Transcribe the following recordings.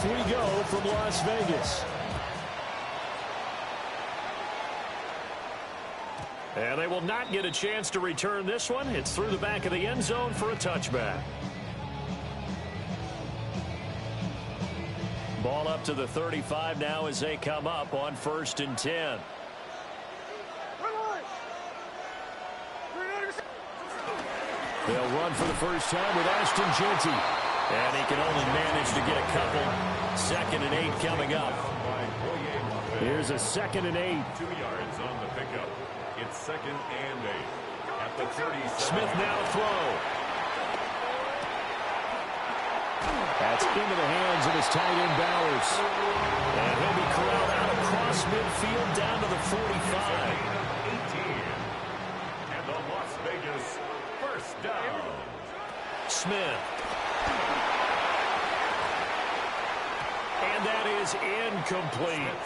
off we go from Las Vegas. And they will not get a chance to return this one. It's through the back of the end zone for a touchback. Ball up to the 35 now as they come up on 1st and 10. They'll run for the first time with Ashton Jeanty. And he can only manage to get a couple. 2nd and 8 coming up. Here's a 2nd and 8. 2 yards on the pickup. It's 2nd and 8. At the 30. Smith now to throw. That's into the hands of his tight end Bowers. And he'll be corralled out across midfield down to the 45. 18. And the Las Vegas first down. Smith. And that is incomplete.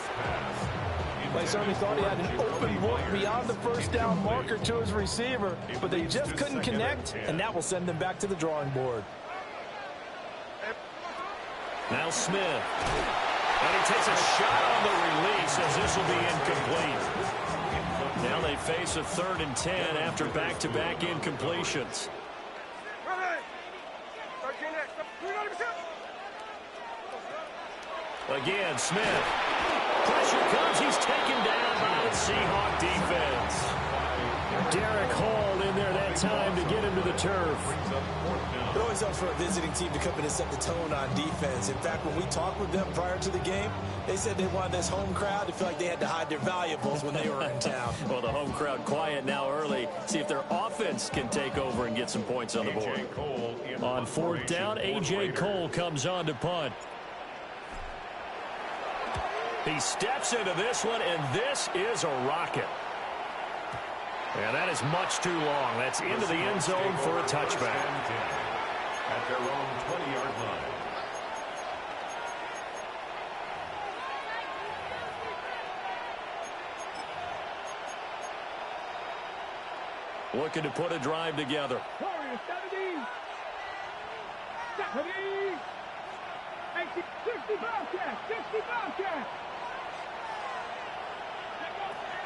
They certainly thought he had an open look beyond the first down marker to his receiver, but they just couldn't connect, and that will send them back to the drawing board. Now Smith. And he takes a shot on the release as this will be incomplete. Now they face a 3rd and 10 after back-to-back incompletions. Again, Smith. Pressure comes. He's taken down by the Seahawk defense. Derek Hall in there that time to get him to the turf. It always helps for a visiting team to come in and set the tone on defense. In fact, when we talked with them prior to the game, they said they wanted this home crowd to feel like they had to hide their valuables when they were in town. Well, the home crowd quiet now early. See if their offense can take over and get some points on the board. On 4th down, A.J. Cole comes on to punt. He steps into this one, and this is a rocket. And that is much too long. That's into the end zone for a touchback. At their own 20-yard line. Looking to put a drive together.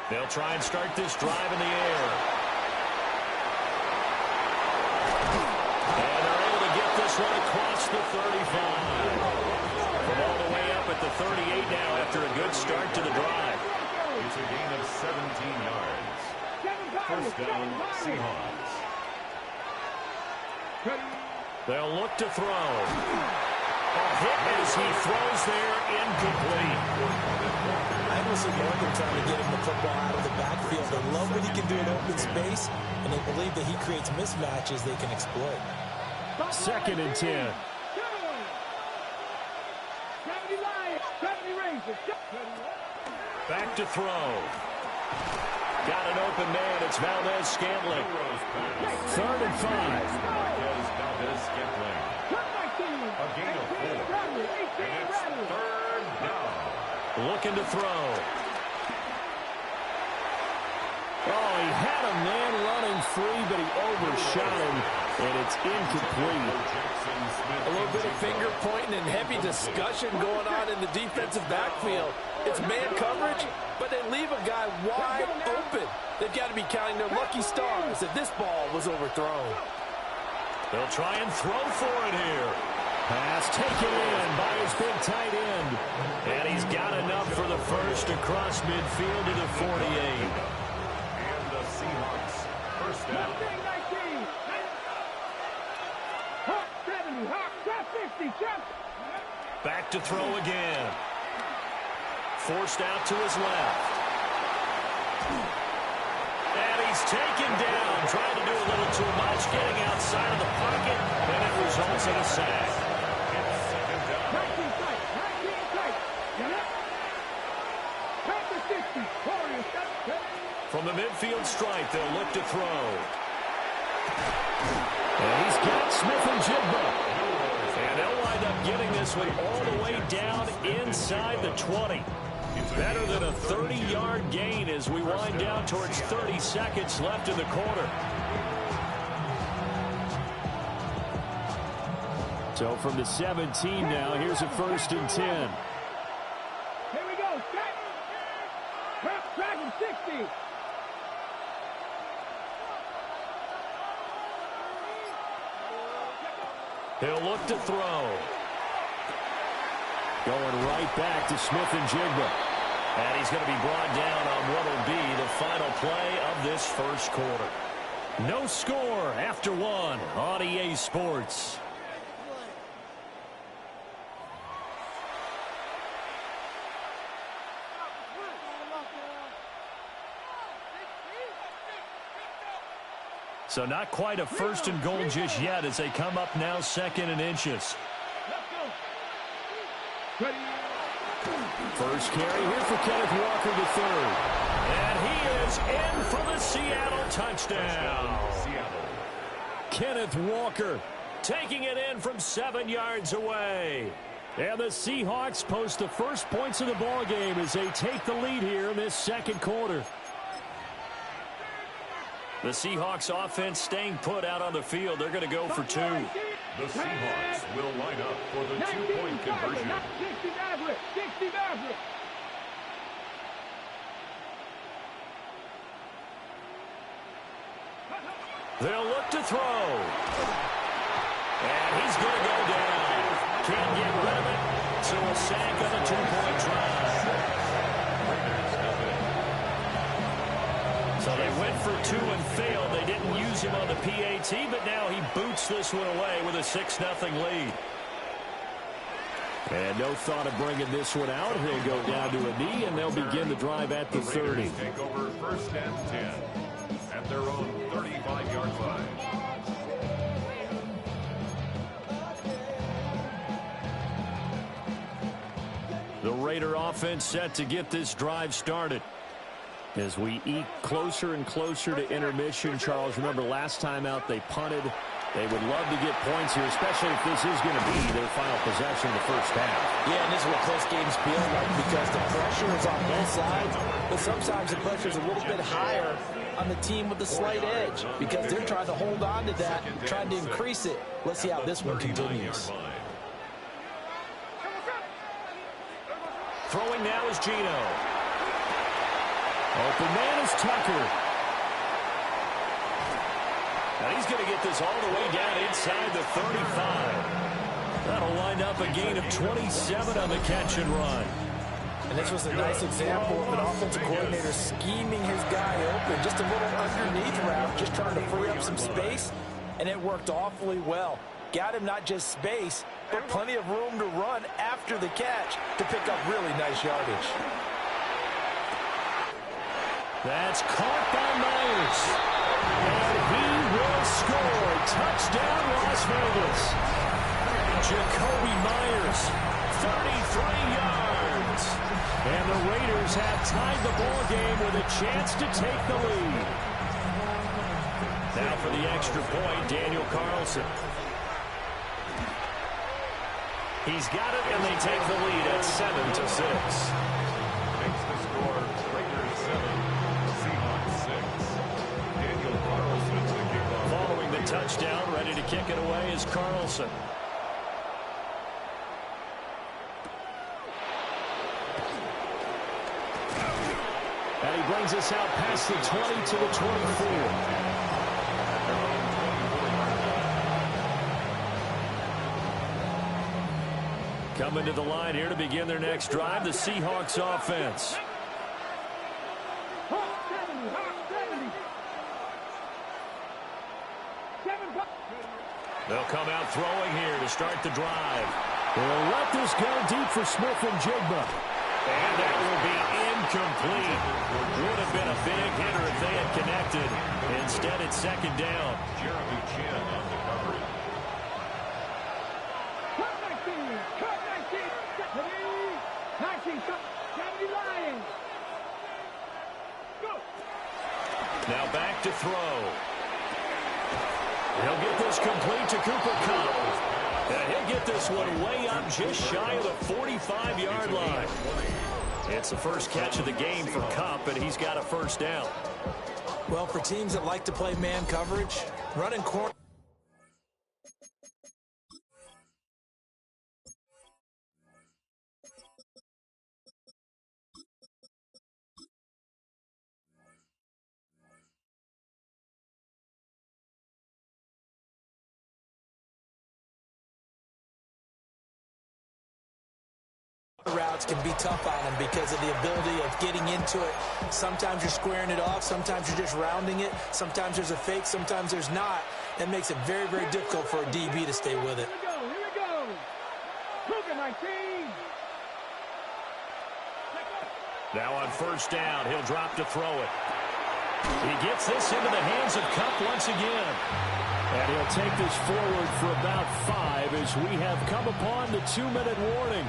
They'll try and start this drive in the air. And they're able to get this one across the 35. From all the way up at the 38 now after a good start to the drive. It's a gain of 17 yards. First down, Seahawks. They'll look to throw. A hit as he throws there, incomplete. I almost ignore them trying to get him the football out of the backfield. They love what he can do in open space, and they believe that he creates mismatches they can exploit. 2nd and 10. Back to throw. Got an open man. It's Valdez-Scantling. 3rd and 5. A gain of 4. And it's 3rd down. Looking to throw. Oh, he had a man running free, but he overshot him, and it's incomplete. A little bit of finger pointing and heavy discussion going on in the defensive backfield. It's man coverage, but they leave a guy wide open. They've got to be counting their lucky stars that this ball was overthrown. They'll try and throw for it here. Pass taken in by his big tight end. And he's got enough for the first across midfield to the 48. And the Seahawks first down. Back to throw again. Forced out to his left. And he's taken down. Trying to do a little too much. Getting outside of the pocket. And it results in a sack. From the midfield stripe, they'll look to throw. And he's got Smith and Jigba. And they'll wind up getting this one all the way down inside the 20. Better than a 30-yard gain as we wind down towards 30 seconds left in the quarter. So from the 17 now, here's a 1st and 10. Here we go. Track him, 60. He'll look to throw. Going right back to Smith-Njigba. And he's going to be brought down on what will be the final play of this first quarter. No score after 1 on EA Sports. So not quite a 1st and goal just yet as they come up now 2nd and inches. First carry here for Kenneth Walker III. And he is in for the Seattle touchdown. Kenneth Walker taking it in from 7 yards away. And the Seahawks post the first points of the ball game as they take the lead here in this 2nd quarter. The Seahawks offense staying put out on the field. They're going to go for 2. The Seahawks will line up for the 2-point conversion. They'll look to throw. And he's going to go down. Can't get rid of it. So a sack on a 2-point drive. So they went for 2 and failed. They didn't use him on the PAT, but now he boots this one away with a 6-0 lead. And no thought of bringing this one out. He'll go down to a knee, and they'll begin the drive at the 30. Take over 1st and 10 at their own 35-yard line. The Raider offense set to get this drive started. As we eke closer and closer to intermission, Charles, remember last time out they punted. They would love to get points here, especially if this is going to be their final possession of the first half. Yeah, and this is what close games feel like because the pressure is on both sides, but sometimes the pressure is a little bit higher on the team with the slight edge because they're trying to hold on to that, trying to increase it. Let's see how this one continues. Throwing now is Geno. Open man is Tucker. Now he's going to get this all the way down inside the 35. That'll wind up a gain of 27 on the catch and run. And this was a nice example of an offensive coordinator scheming his guy open. Just a little underneath route, just trying to free up some space, and it worked awfully well. Got him not just space, but plenty of room to run after the catch to pick up really nice yardage. That's caught by Myers. And he will score. Touchdown, Las Vegas. Jacoby Myers, 33 yards. And the Raiders have tied the ball game with a chance to take the lead. Now for the extra point, Daniel Carlson. He's got it, and they take the lead at 7-6. Makes the score Raiders 7, Seahawks 6. Daniel Carlson to kick off. Following the touchdown, ready to kick it away is Carlson. And he brings us out past the 20 to the 24. Coming to the line here to begin their next drive, the Seahawks offense. They'll come out throwing here to start the drive. They'll let this go deep for Smith-Njigba. And that will be incomplete. Would have been a big hitter if they had connected. Instead, it's 2nd down. Jeremy Chin on the coverage. Now back to throw. He'll get this complete to Cooper Kupp. And he'll get this one way up just shy of the 45-yard line. It's the first catch of the game for Kupp, and he's got a 1st down. Well, for teams that like to play man coverage, running corner. routes can be tough on him because of the ability of getting into it. Sometimes you're squaring it off. Sometimes you're just rounding it. Sometimes there's a fake. Sometimes there's not. That makes it very, very difficult for a DB to stay with it. Here we go. Look at my team. Now on first down, he'll drop to throw it. He gets this into the hands of Kupp once again. And he'll take this forward for about 5 as we have come upon the 2-minute warning.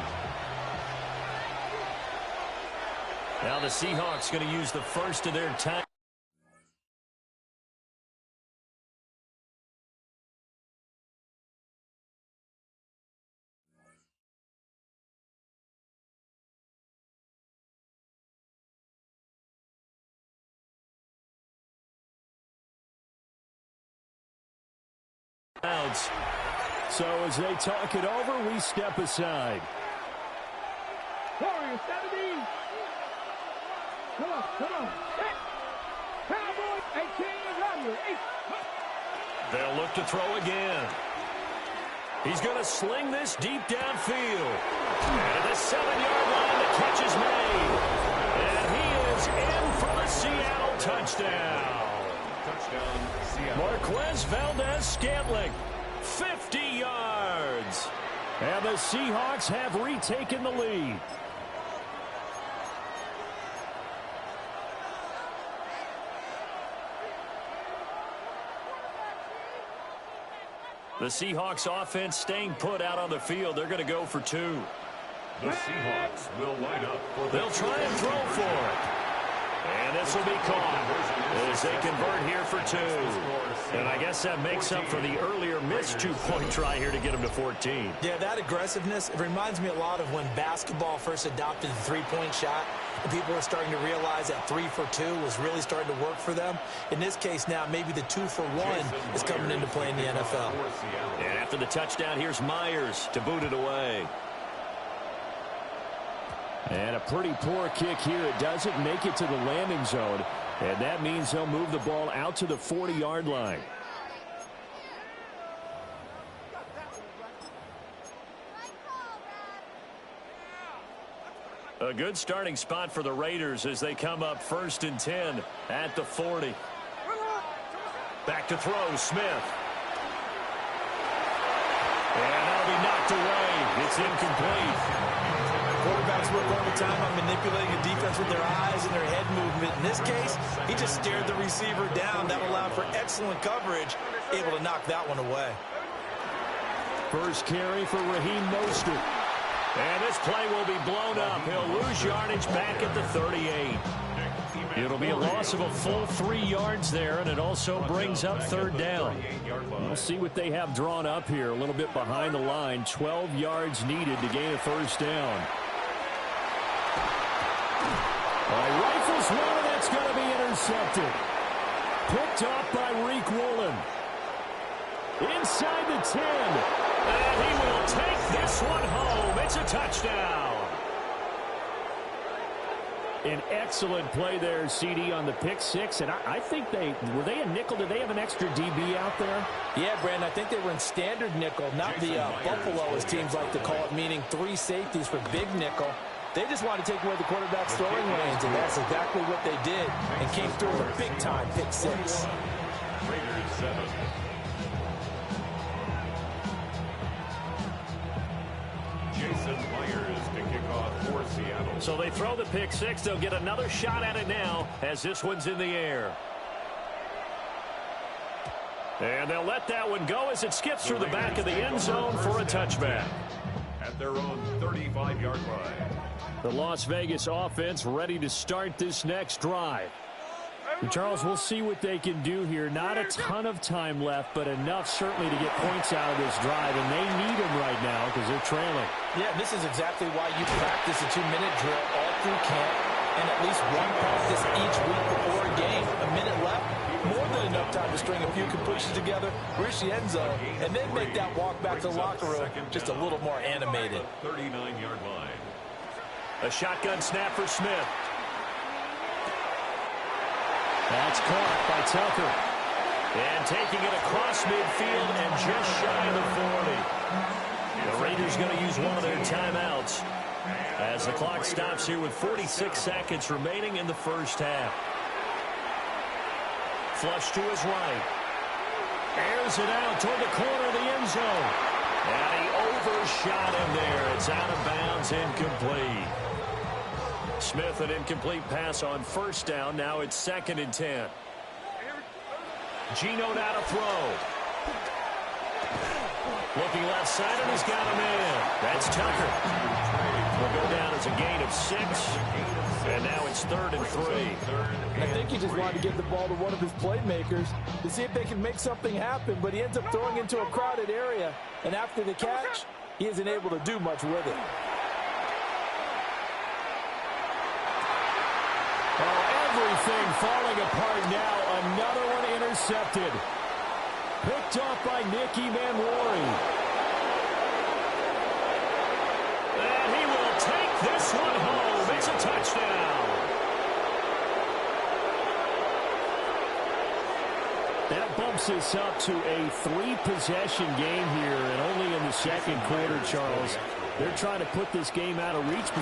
Now the Seahawks going to use the first of their time. So as they talk it over, we step aside. Warriors 70. Come on. Cowboys 18, Romeo 8. They'll look to throw again. He's going to sling this deep downfield. And at the 7-yard line, the catch is made. And he is in for the Seattle touchdown. Touchdown, Seattle. Marquez Valdez-Scantling, 50 yards. And the Seahawks have retaken the lead. The Seahawks offense staying put out on the field. They're going to go for 2. The Seahawks will line up for the They'll try and throw for it. And this will be caught as they convert here for 2. And I guess that makes up for the earlier missed 2-point try here to get them to 14. Yeah, that aggressiveness, it reminds me a lot of when basketball first adopted the three-point shot, and people were starting to realize that 3 for 2 was really starting to work for them. In this case now, maybe the 2 for 1 is coming into play in the NFL. And after the touchdown, here's Myers to boot it away. And a pretty poor kick here. It doesn't make it to the landing zone. And that means they'll move the ball out to the 40-yard line. A good starting spot for the Raiders as they come up 1st and 10 at the 40. Back to throw, Smith. And that'll be knocked away. It's incomplete. Quarterbacks work all the time on manipulating a defense with their eyes and their head movement. In this case, he just stared the receiver down. That allowed for excellent coverage, able to knock that one away. First carry for Raheem Mostert. And this play will be blown up. He'll lose yardage back at the 38. It'll be a loss of a full 3 yards there, and it also brings up 3rd down. We'll see what they have drawn up here. A little bit behind the line. 12 yards needed to gain a 1st down. Rifles one, and that's going to be intercepted. Picked off by Reek Woolen. Inside the 10. And he will take this one home. It's a touchdown. An excellent play there, CD, on the pick 6. And I think were they a nickel? Did they have an extra DB out there? Yeah, Brandon, I think they were in standard nickel, not the Buffalo, as teams like to call it, meaning 3 safeties for big nickel. They just wanted to take away the quarterback's throwing lanes, and that's exactly what they did, and came through with a big-time pick 6. Raiders 7. Jason Myers to kick off for Seattle. So they throw the pick 6. They'll get another shot at it now as this one's in the air. And they'll let that one go as it skips through the back of the end zone for a touchback. At their own 35-yard line. The Las Vegas offense ready to start this next drive. And Charles, we'll see what they can do here. Not a ton of time left, but enough certainly to get points out of this drive, and they need them right now because they're trailing. Yeah, this is exactly why you practice a 2-minute drill all through camp and at least one practice each week before a game. A minute left, more than enough time to string a few completions together, reach the end zone, and then make that walk back to the locker room just a little more animated. 39-yard line. A shotgun snap for Smith. That's caught by Tucker. And taking it across midfield and just shy of the 40. The Raiders going to use one of their timeouts. As the clock stops here with 46 seconds remaining in the first half. Flush to his right. Airs it out toward the corner of the end zone. And he overshot him there. It's out of bounds, incomplete. Smith, an incomplete pass on first down. Now it's 2nd and 10. Geno now to throw. Looking left side, and he's got him in. That's Tucker. Will go down as a gain of 6. And now it's 3rd and 3. I think he just wanted to get the ball to one of his playmakers to see if they can make something happen, but he ends up throwing into a crowded area. And after the catch, he isn't able to do much with it. Oh, everything falling apart now. Another one intercepted. Picked off by Nicky Manwari. And he will take this one home. It's a touchdown. That bumps us up to a 3-possession game here, and only in the second quarter, Charles. They're trying to put this game out of reach before